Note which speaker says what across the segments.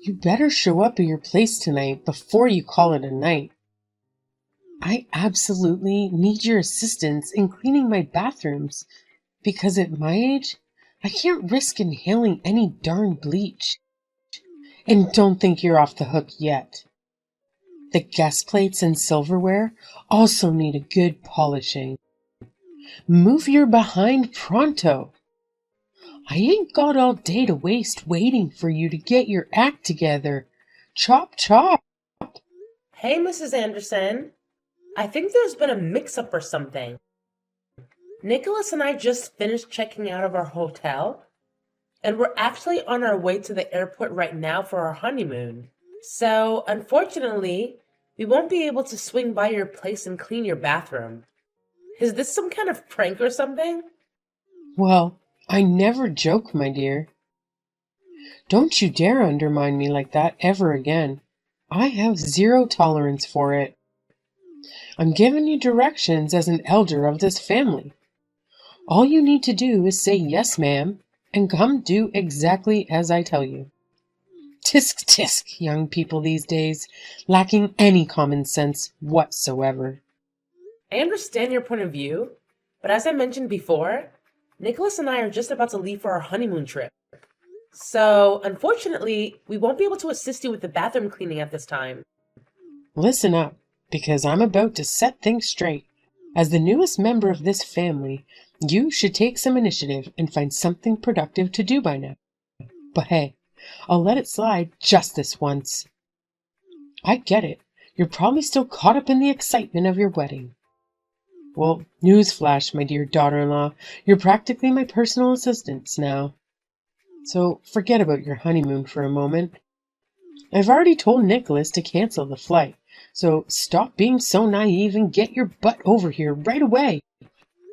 Speaker 1: You better show up at your place tonight before you call it a night. I absolutely need your assistance in cleaning my bathrooms because at my age, I can't risk inhaling any darn bleach. And don't think you're off the hook yet. The guest plates and silverware also need a good polishing. Move your behind pronto. I ain't got all day to waste waiting for you to get your act together. Chop, chop.
Speaker 2: Hey, Mrs. Anderson. I think there's been a mix-up or something. Nicholas and I just finished checking out of our hotel, and we're actually on our way to the airport right now for our honeymoon. So, unfortunately, we won't be able to swing by your place and clean your bathroom. Is this some kind of prank or something?
Speaker 1: Well, I never joke, my dear. Don't you dare undermine me like that ever again. I have zero tolerance for it. I'm giving you directions as an elder of this family. All you need to do is say yes, ma'am, and come do exactly as I tell you. Tisk tisk, young people these days, lacking any common sense whatsoever.
Speaker 2: I understand your point of view, but as I mentioned before, Nicholas and I are just about to leave for our honeymoon trip. So, unfortunately, we won't be able to assist you with the bathroom cleaning at this time.
Speaker 1: Listen up, because I'm about to set things straight. As the newest member of this family, you should take some initiative and find something productive to do by now. But hey, I'll let it slide just this once. I get it. You're probably still caught up in the excitement of your wedding. Well, newsflash, my dear daughter-in-law, you're practically my personal assistant now. So forget about your honeymoon for a moment. I've already told Nicholas to cancel the flight, so stop being so naive and get your butt over here right away.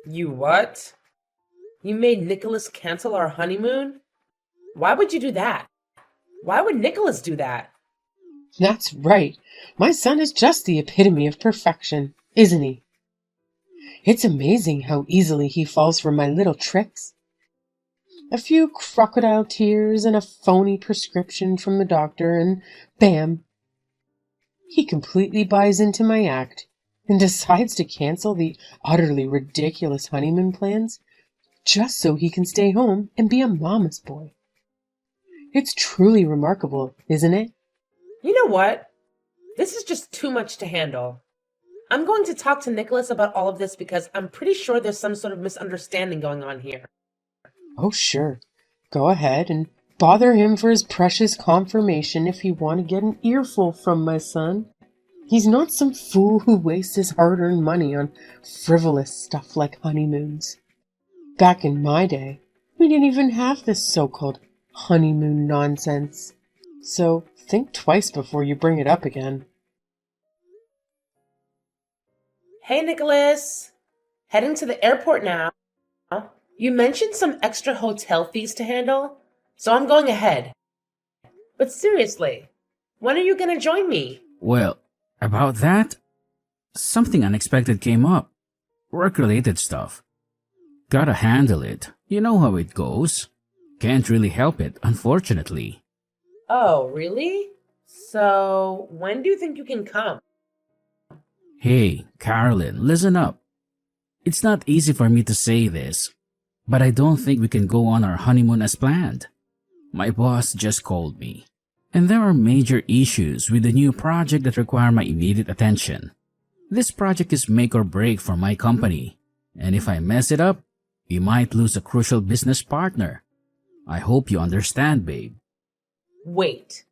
Speaker 2: You what? You made Nicholas cancel our honeymoon? Why would you do that? Why would Nicholas do that?
Speaker 1: That's right. My son is just the epitome of perfection, isn't he? It's amazing how easily he falls for my little tricks. A few crocodile tears and a phony prescription from the doctor, and bam! He completely buys into my act and decides to cancel the utterly ridiculous honeymoon plans just so he can stay home and be a mama's boy. It's truly remarkable, isn't it?
Speaker 2: You know what? This is just too much to handle. I'm going to talk to Nicholas about all of this because I'm pretty sure there's some sort of misunderstanding going on here.
Speaker 1: Oh, sure. Go ahead and bother him for his precious confirmation if you want to get an earful from my son. He's not some fool who wastes his hard-earned money on frivolous stuff like honeymoons. Back in my day, we didn't even have this so-called honeymoon nonsense. So think twice before you bring it up again.
Speaker 2: Hey, Nicholas. Heading to the airport now. You mentioned some extra hotel fees to handle, so I'm going ahead. But seriously, when are you going to join me?
Speaker 3: Well, about that, something unexpected came up. Work-related stuff. Gotta handle it. You know how it goes. Can't really help it, unfortunately.
Speaker 2: Oh, really? So, when do you think you can come?
Speaker 3: Hey, Carolyn, listen up. It's not easy for me to say this, but I don't think we can go on our honeymoon as planned. My boss just called me, and there are major issues with the new project that require my immediate attention. This project is make or break for my company, and if I mess it up, we might lose a crucial business partner. I hope you understand, babe.
Speaker 2: Wait,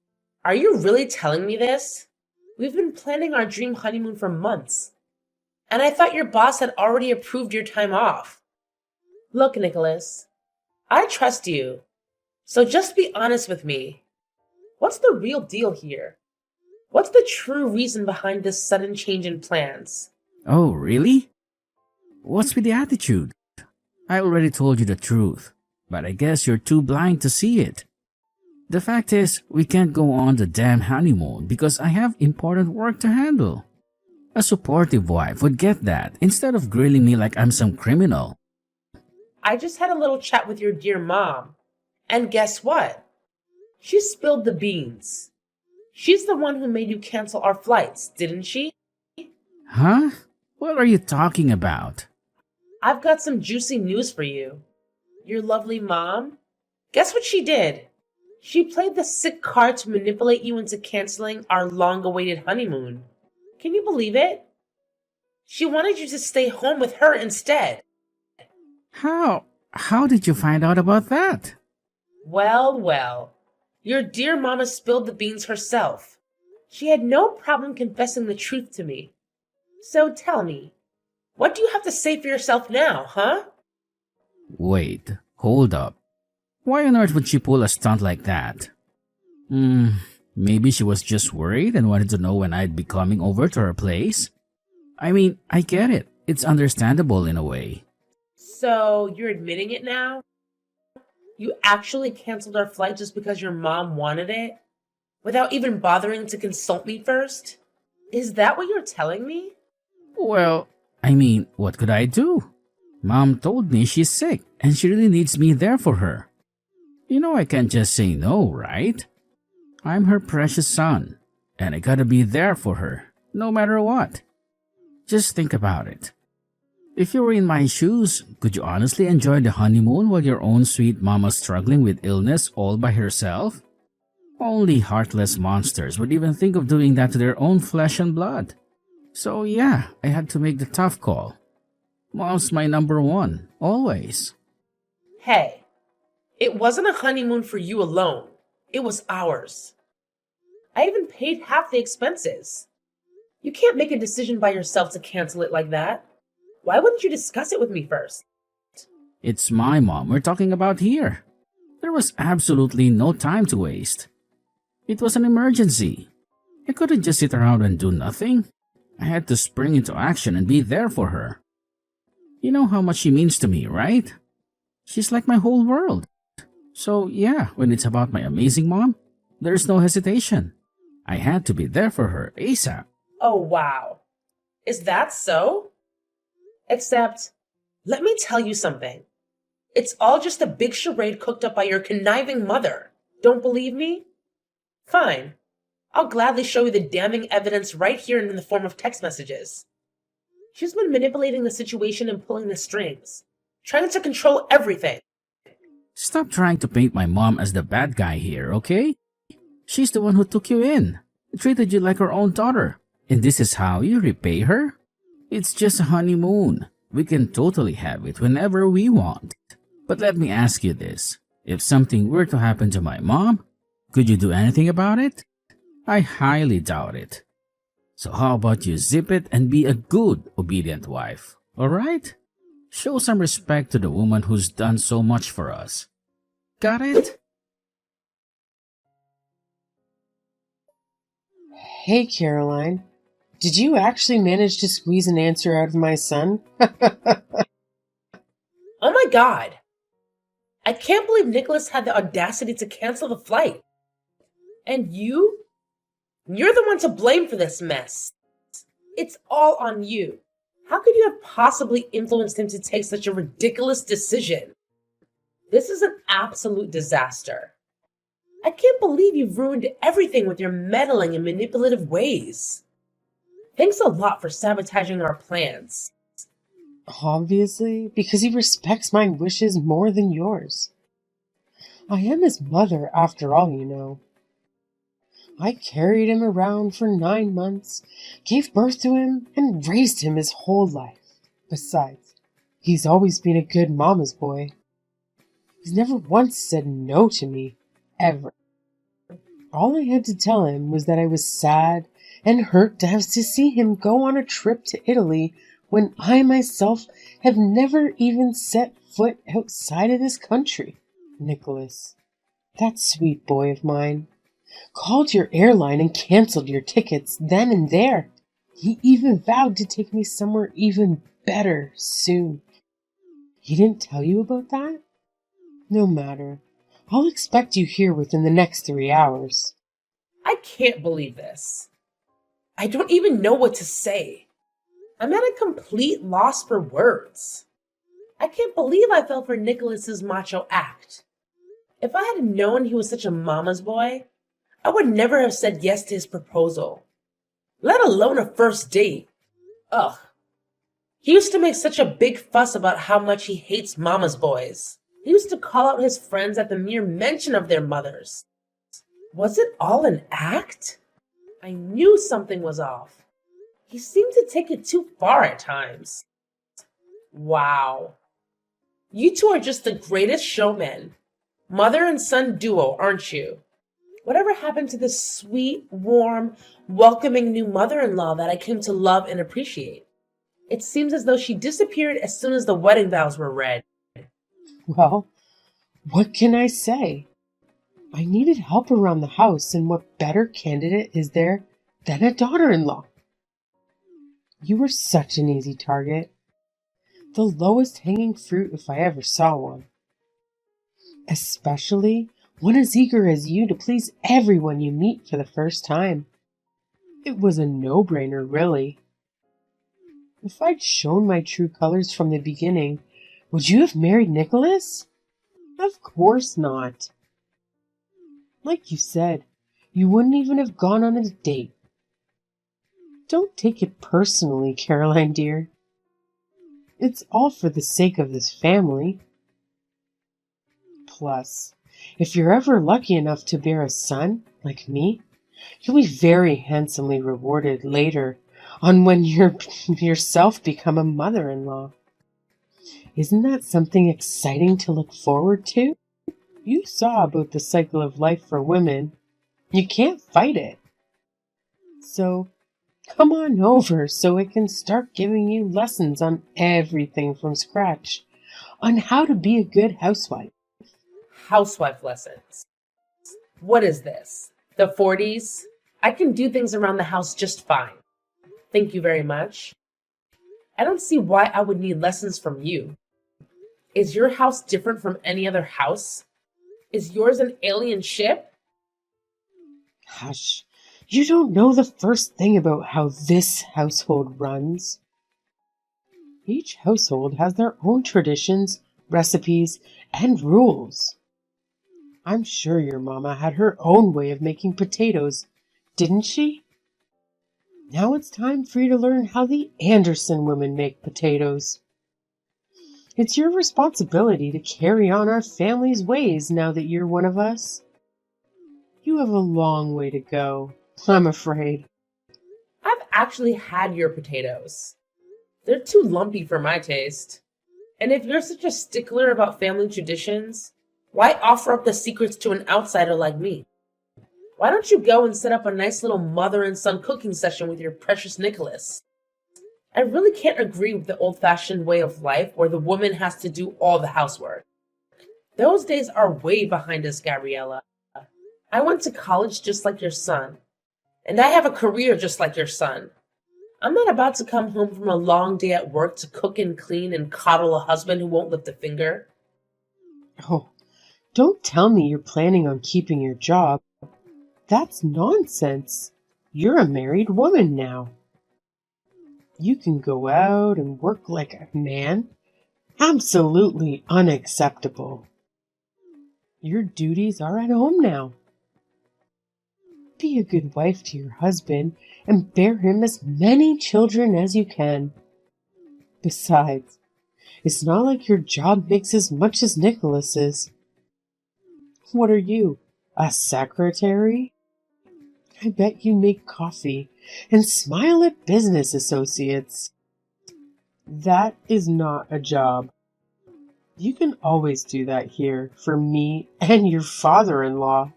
Speaker 2: are you really telling me this? We've been planning our dream honeymoon for months, and I thought your boss had already approved your time off. Look, Nicholas, I trust you, so just be honest with me. What's the real deal here? What's the true reason behind this sudden change in plans?
Speaker 3: Oh, really? What's with the attitude? I already told you the truth, but I guess you're too blind to see it. The fact is, we can't go on the damn honeymoon because I have important work to handle. A supportive wife would get that instead of grilling me like I'm some criminal.
Speaker 2: I just had a little chat with your dear mom, and guess what? She spilled the beans. She's the one who made you cancel our flights, didn't she?
Speaker 3: Huh? What are you talking about?
Speaker 2: I've got some juicy news for you. Your lovely mom? Guess what she did? She played the sick card to manipulate you into canceling our long-awaited honeymoon. Can you believe it? She wanted you to stay home with her instead.
Speaker 3: How? How did you find out about that?
Speaker 2: Well, well. Your dear mama spilled the beans herself. She had no problem confessing the truth to me. So tell me, what do you have to say for yourself now, huh?
Speaker 3: Wait, hold up. Why on earth would she pull a stunt like that? Maybe she was just worried and wanted to know when I'd be coming over to her place. I mean, I get it. It's understandable in a way.
Speaker 2: So you're admitting it now? You actually canceled our flight just because your mom wanted it? Without even bothering to consult me first? Is that what you're telling me?
Speaker 3: Well, I mean, what could I do? Mom told me she's sick and she really needs me there for her. You know I can't just say no, right? I'm her precious son, and I gotta be there for her, no matter what. Just think about it. If you were in my shoes, could you honestly enjoy the honeymoon while your own sweet mama's struggling with illness all by herself? Only heartless monsters would even think of doing that to their own flesh and blood. So yeah, I had to make the tough call. Mom's my number one, always.
Speaker 2: Hey, it wasn't a honeymoon for you alone. It was ours. I even paid half the expenses. You can't make a decision by yourself to cancel it like that. Why wouldn't you discuss it with me first?
Speaker 3: It's my mom we're talking about here. There was absolutely no time to waste. It was an emergency. I couldn't just sit around and do nothing. I had to spring into action and be there for her. You know how much she means to me, right? She's like my whole world. So yeah, when it's about my amazing mom, there's no hesitation. I had to be there for her ASAP.
Speaker 2: Oh, wow. Is that so? Except, let me tell you something. It's all just a big charade cooked up by your conniving mother. Don't believe me? Fine. I'll gladly show you the damning evidence right here in the form of text messages. She's been manipulating the situation and pulling the strings, trying to control everything.
Speaker 3: Stop trying to paint my mom as the bad guy here, okay? She's the one who took you in, treated you like her own daughter, and this is how you repay her? It's just a honeymoon. We can totally have it whenever we want. But let me ask you this. If something were to happen to my mom, could you do anything about it? I highly doubt it. So how about you zip it and be a good, obedient wife, alright? Show some respect to the woman who's done so much for us. Got it?
Speaker 1: Hey, Caroline. Did you actually manage to squeeze an answer out of my son?
Speaker 2: Oh my God! I can't believe Nicholas had the audacity to cancel the flight. And you? You're the one to blame for this mess. It's all on you. How could you have possibly influenced him to take such a ridiculous decision? This is an absolute disaster. I can't believe you've ruined everything with your meddling and manipulative ways. Thanks a lot for sabotaging our plans.
Speaker 1: Obviously, because he respects my wishes more than yours. I am his mother, after all, you know. I carried him around for 9 months, gave birth to him, and raised him his whole life. Besides, he's always been a good mama's boy. He's never once said no to me, ever. All I had to tell him was that I was sad and hurt to have to see him go on a trip to Italy when I myself have never even set foot outside of this country. Nicholas, that sweet boy of mine, called your airline and canceled your tickets then and there. He even vowed to take me somewhere even better soon. He didn't tell you about that? No matter. I'll expect you here within the next 3 hours.
Speaker 2: I can't believe this. I don't even know what to say. I'm at a complete loss for words. I can't believe I fell for Nicholas's macho act. If I had known he was such a mama's boy, I would never have said yes to his proposal, let alone a first date. Ugh. He used to make such a big fuss about how much he hates mama's boys. He used to call out his friends at the mere mention of their mothers. Was it all an act? I knew something was off. He seemed to take it too far at times. Wow. You two are just the greatest showmen. Mother and son duo, aren't you? Whatever happened to this sweet, warm, welcoming new mother-in-law that I came to love and appreciate? It seems as though she disappeared as soon as the wedding vows were read.
Speaker 1: Well, what can I say? I needed help around the house, and what better candidate is there than a daughter-in-law? You were such an easy target. The lowest hanging fruit if I ever saw one. Especially one as eager as you to please everyone you meet for the first time. It was a no-brainer, really. If I'd shown my true colors from the beginning, would you have married Nicholas? Of course not. Like you said, you wouldn't even have gone on a date. Don't take it personally, Caroline dear. It's all for the sake of this family. Plus, if you're ever lucky enough to bear a son, like me, you'll be very handsomely rewarded later on when you yourself become a mother-in-law. Isn't that something exciting to look forward to? You saw about the cycle of life for women. You can't fight it. So, come on over so I can start giving you lessons on everything from scratch, on how to be a good housewife.
Speaker 2: Housewife lessons. What is this? The 40s? I can do things around the house just fine. Thank you very much. I don't see why I would need lessons from you. Is your house different from any other house? Is yours an alien ship?
Speaker 1: Hush, you don't know the first thing about how this household runs. Each household has their own traditions, recipes, and rules. I'm sure your mama had her own way of making potatoes, didn't she? Now it's time for you to learn how the Anderson women make potatoes. It's your responsibility to carry on our family's ways now that you're one of us. You have a long way to go, I'm afraid.
Speaker 2: I've actually had your potatoes. They're too lumpy for my taste. And if you're such a stickler about family traditions, why offer up the secrets to an outsider like me? Why don't you go and set up a nice little mother and son cooking session with your precious Nicholas? I really can't agree with the old-fashioned way of life where the woman has to do all the housework. Those days are way behind us, Gabriella. I went to college just like your son, and I have a career just like your son. I'm not about to come home from a long day at work to cook and clean and coddle a husband who won't lift a finger.
Speaker 1: Oh, don't tell me you're planning on keeping your job. That's nonsense. You're a married woman now. You can go out and work like a man. Absolutely unacceptable. Your duties are at home now. Be a good wife to your husband and bear him as many children as you can. Besides, it's not like your job makes as much as Nicholas's. What are you, a secretary? I bet you make coffee and smile at business associates. That is not a job. You can always do that here for me and your father-in-law.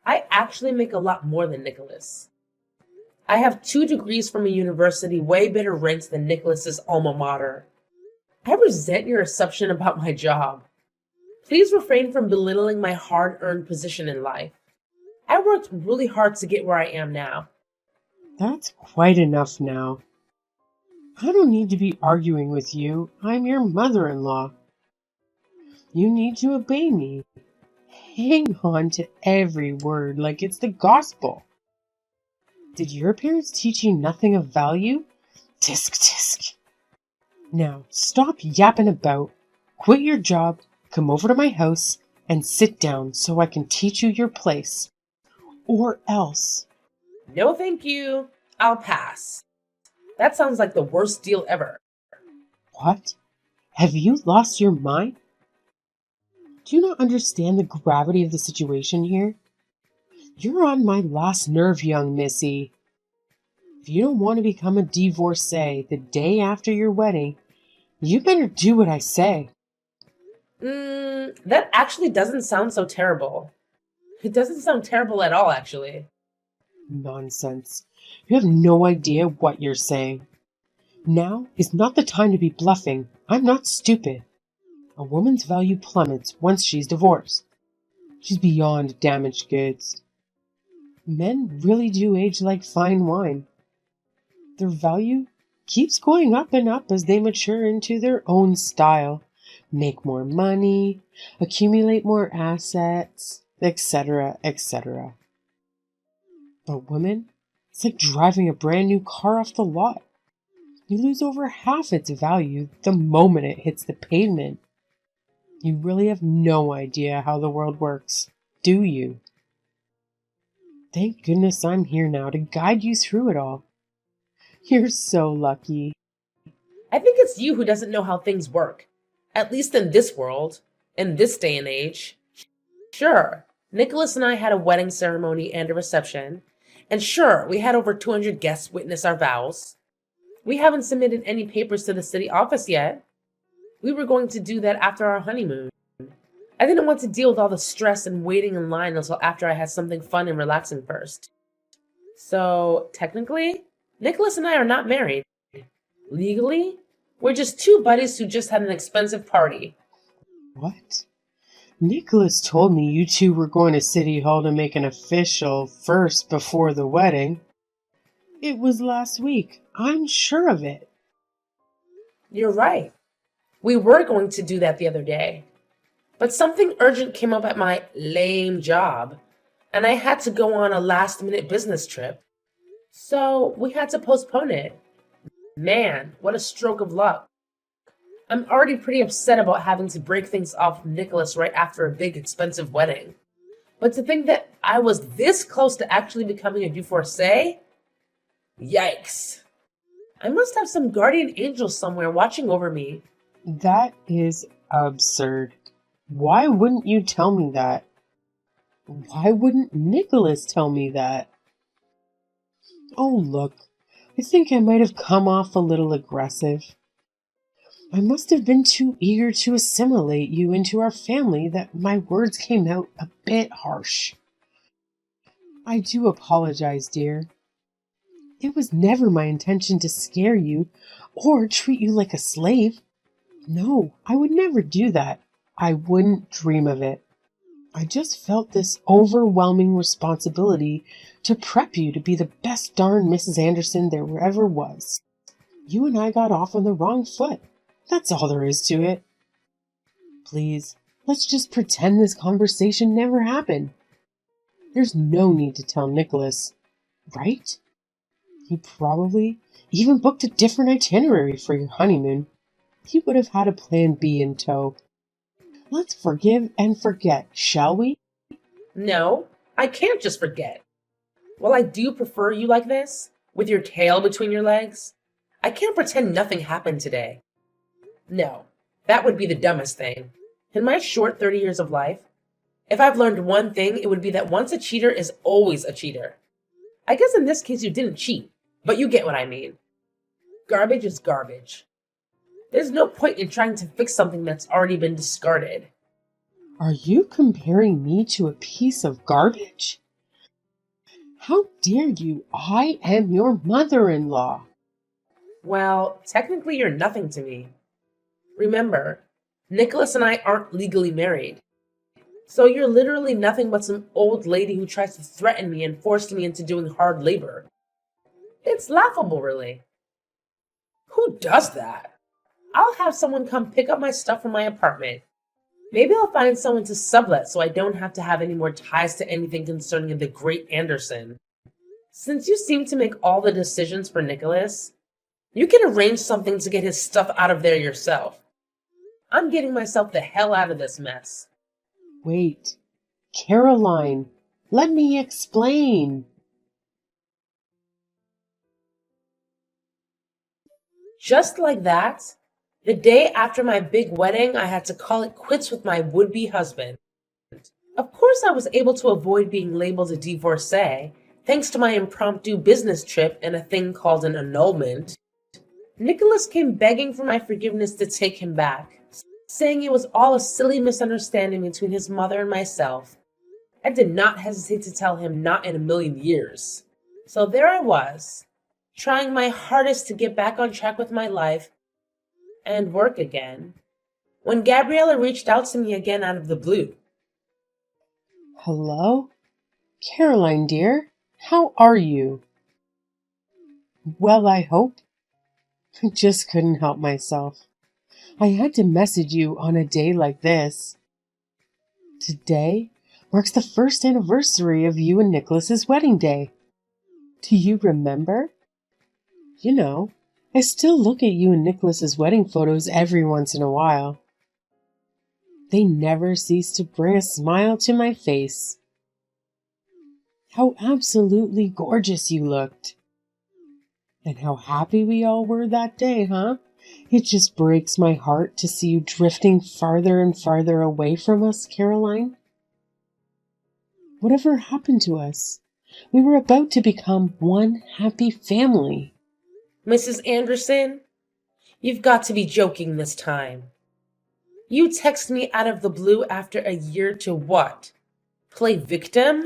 Speaker 2: I actually make a lot more than Nicholas. I have 2 degrees from a university way better ranked than Nicholas's alma mater. I resent your assumption about my job. Please refrain from belittling my hard-earned position in life. I worked really hard to get where I am now.
Speaker 1: That's quite enough now. I don't need to be arguing with you. I'm your mother-in-law. You need to obey me. Hang on to every word like it's the gospel. Did your parents teach you nothing of value? Tisk tisk. Now, stop yapping about, quit your job, come over to my house, and sit down so I can teach you your place. Or else.
Speaker 2: No, thank you. I'll pass. That sounds like the worst deal ever.
Speaker 1: What? Have you lost your mind? Do you not understand the gravity of the situation here? You're on my last nerve, young missy. If you don't want to become a divorcee the day after your wedding, you better do what I say.
Speaker 2: That actually doesn't sound so terrible. It doesn't sound terrible at all, actually.
Speaker 1: Nonsense. You have no idea what you're saying. Now is not the time to be bluffing. I'm not stupid. A woman's value plummets once she's divorced. She's beyond damaged goods. Men really do age like fine wine. Their value keeps going up and up as they mature into their own style, make more money, accumulate more assets, etc., etc. But women, it's like driving a brand new car off the lot. You lose over half its value the moment it hits the pavement. You really have no idea how the world works, do you? Thank goodness I'm here now to guide you through it all. You're so lucky.
Speaker 2: I think it's you who doesn't know how things work. At least in this world, in this day and age. Sure, Nicholas and I had a wedding ceremony and a reception. And sure, we had over 200 guests witness our vows. We haven't submitted any papers to the city office yet. We were going to do that after our honeymoon. I didn't want to deal with all the stress and waiting in line until after I had something fun and relaxing first. So, technically, Nicholas and I are not married. Legally, we're just two buddies who just had an expensive party.
Speaker 1: What? Nicholas told me you two were going to City Hall to make an official first before the wedding. It was last week. I'm sure of it.
Speaker 2: You're right. We were going to do that the other day. But something urgent came up at my lame job, and I had to go on a last-minute business trip. So we had to postpone it. Man, what a stroke of luck. I'm already pretty upset about having to break things off with Nicholas right after a big, expensive wedding. But to think that I was this close to actually becoming a divorcee? Yikes. I must have some guardian angel somewhere watching over me.
Speaker 1: That is absurd. Why wouldn't you tell me that? Why wouldn't Nicholas tell me that? Oh, look, I think I might have come off a little aggressive. I must have been too eager to assimilate you into our family that my words came out a bit harsh. I do apologize, dear. It was never my intention to scare you or treat you like a slave. No, I would never do that. I wouldn't dream of it. I just felt this overwhelming responsibility to prep you to be the best darn Mrs. Anderson there ever was. You and I got off on the wrong foot. That's all there is to it. Please, let's just pretend this conversation never happened. There's no need to tell Nicholas, right? He probably even booked a different itinerary for your honeymoon. He would have had a plan B in tow. Let's forgive and forget, shall we?
Speaker 2: No, I can't just forget. While I do prefer you like this, with your tail between your legs, I can't pretend nothing happened today. No, that would be the dumbest thing. In my short 30 years of life, if I've learned one thing, it would be that once a cheater is always a cheater. I guess in this case you didn't cheat, but you get what I mean. Garbage is garbage. There's no point in trying to fix something that's already been discarded.
Speaker 1: Are you comparing me to a piece of garbage? How dare you? I am your mother-in-law.
Speaker 2: Well, technically you're nothing to me. Remember, Nicholas and I aren't legally married. So you're literally nothing but some old lady who tries to threaten me and force me into doing hard labor. It's laughable, really. Who does that? I'll have someone come pick up my stuff from my apartment. Maybe I'll find someone to sublet so I don't have to have any more ties to anything concerning the great Anderson. Since you seem to make all the decisions for Nicholas, you can arrange something to get his stuff out of there yourself. I'm getting myself the hell out of this mess.
Speaker 1: Wait, Caroline, let me explain.
Speaker 2: Just like that, the day after my big wedding, I had to call it quits with my would-be husband. Of course, I was able to avoid being labeled a divorcee, thanks to my impromptu business trip and a thing called an annulment. Nicholas came begging for my forgiveness to take him back, saying it was all a silly misunderstanding between his mother and myself. I did not hesitate to tell him not in a million years. So there I was, trying my hardest to get back on track with my life and work again, when Gabriella reached out to me again out of the blue.
Speaker 1: Hello? Caroline, dear, how are you? Well, I hope. I just couldn't help myself. I had to message you on a day like this. Today marks the first anniversary of you and Nicholas's wedding day. Do you remember? You know, I still look at you and Nicholas's wedding photos every once in a while. They never cease to bring a smile to my face. How absolutely gorgeous you looked. And how happy we all were that day, huh? It just breaks my heart to see you drifting farther and farther away from us, Caroline. Whatever happened to us? We were about to become one happy family.
Speaker 2: Mrs. Anderson, you've got to be joking this time. You text me out of the blue after a year to what? Play victim?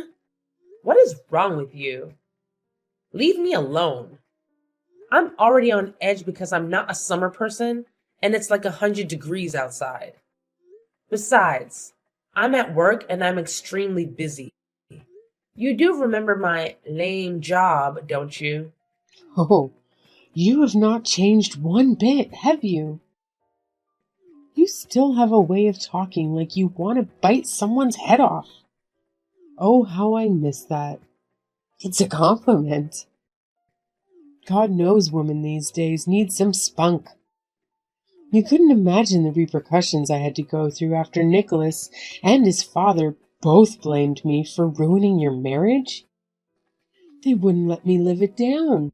Speaker 2: What is wrong with you? Leave me alone. I'm already on edge because I'm not a summer person and it's like 100 degrees outside. Besides, I'm at work and I'm extremely busy. You do remember my lame job, don't you?
Speaker 1: Oh, you have not changed one bit, have you? You still have a way of talking like you want to bite someone's head off. Oh, how I miss that. It's a compliment. God knows women these days need some spunk. You couldn't imagine the repercussions I had to go through after Nicholas and his father both blamed me for ruining your marriage. They wouldn't let me live it down.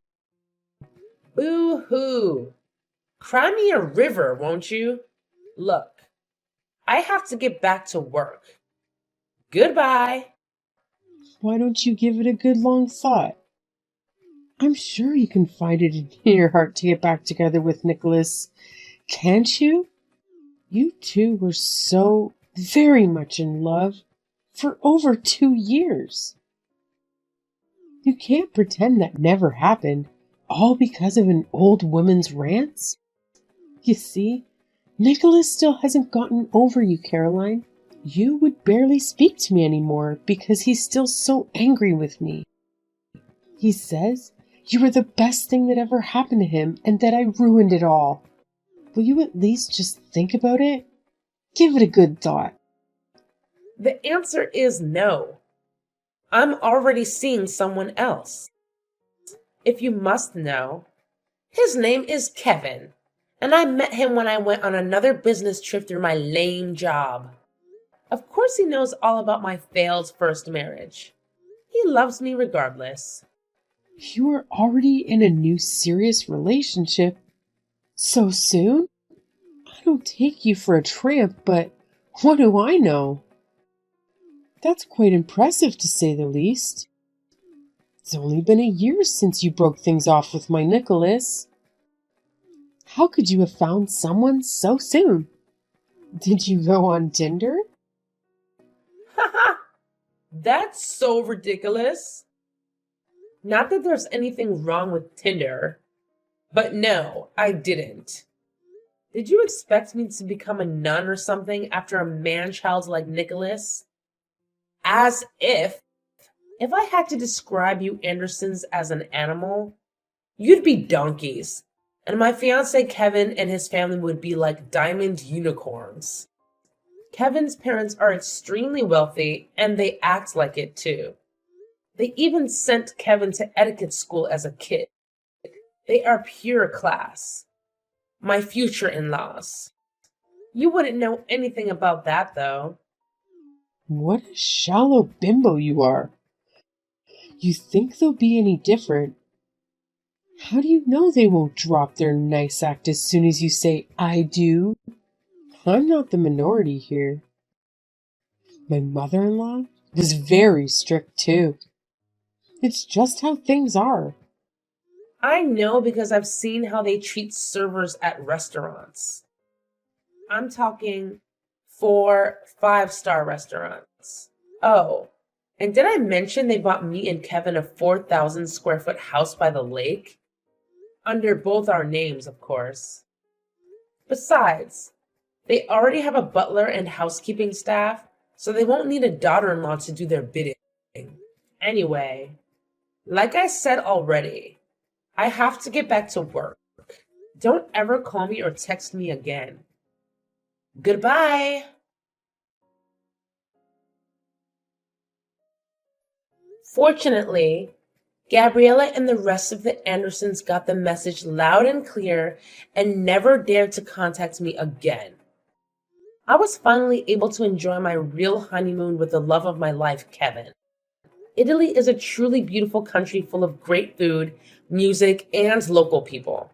Speaker 2: Boo-hoo. Cry me a river, won't you? Look, I have to get back to work. Goodbye.
Speaker 1: Why don't you give it a good long thought? I'm sure you can find it in your heart to get back together with Nicholas. Can't you? You two were so very much in love for over 2 years. You can't pretend that never happened, all because of an old woman's rants. You see, Nicholas still hasn't gotten over you, Caroline. You would barely speak to me anymore because he's still so angry with me. He says you were the best thing that ever happened to him and that I ruined it all. Will you at least just think about it? Give it a good thought.
Speaker 2: The answer is no. I'm already seeing someone else. If you must know, his name is Kevin, and I met him when I went on another business trip through my lame job. Of course he knows all about my failed first marriage. He loves me regardless.
Speaker 1: You are already in a new serious relationship? So soon? I don't take you for a tramp, but what do I know? That's quite impressive to say the least. It's only been a year since you broke things off with my Nicholas. How could you have found someone so soon? Did you go on Tinder?
Speaker 2: Haha! That's so ridiculous. Not that there's anything wrong with Tinder, but no, I didn't. Did you expect me to become a nun or something after a man-child like Nicholas? As if I had to describe you Andersons as an animal, you'd be donkeys, and my fiance Kevin and his family would be like diamond unicorns. Kevin's parents are extremely wealthy, and they act like it too. They even sent Kevin to etiquette school as a kid. They are pure class. My future in-laws. You wouldn't know anything about that, though.
Speaker 1: What a shallow bimbo you are. You think they'll be any different? How do you know they won't drop their nice act as soon as you say, I do? I'm not the minority here. My mother-in-law is very strict too. It's just how things are.
Speaker 2: I know because I've seen how they treat servers at restaurants. I'm talking 4 5-star restaurants. Oh, and did I mention they bought me and Kevin a 4,000 square foot house by the lake? Under both our names, of course. Besides, they already have a butler and housekeeping staff, so they won't need a daughter in law to do their bidding. Anyway, like I said already, I have to get back to work. Don't ever call me or text me again. Goodbye. Fortunately, Gabriella and the rest of the Andersons got the message loud and clear and never dared to contact me again. I was finally able to enjoy my real honeymoon with the love of my life, Kevin. Italy is a truly beautiful country full of great food, music, and local people.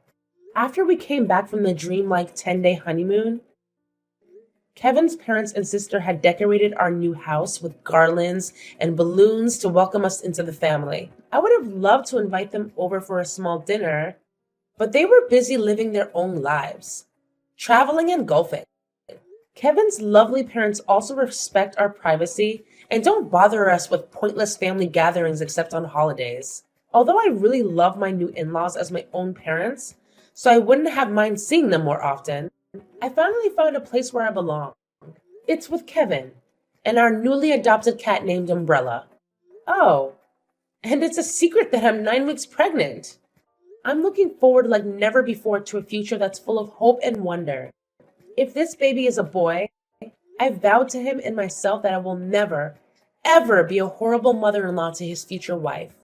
Speaker 2: After we came back from the dreamlike 10-day honeymoon, Kevin's parents and sister had decorated our new house with garlands and balloons to welcome us into the family. I would have loved to invite them over for a small dinner, but they were busy living their own lives, traveling and golfing. Kevin's lovely parents also respect our privacy and don't bother us with pointless family gatherings except on holidays. Although I really love my new in-laws as my own parents, so I wouldn't have mind seeing them more often, I finally found a place where I belong. It's with Kevin and our newly adopted cat named Umbrella. Oh, and it's a secret that I'm 9 weeks pregnant. I'm looking forward like never before to a future that's full of hope and wonder. If this baby is a boy, I vowed to him and myself that I will never, ever be a horrible mother-in-law to his future wife.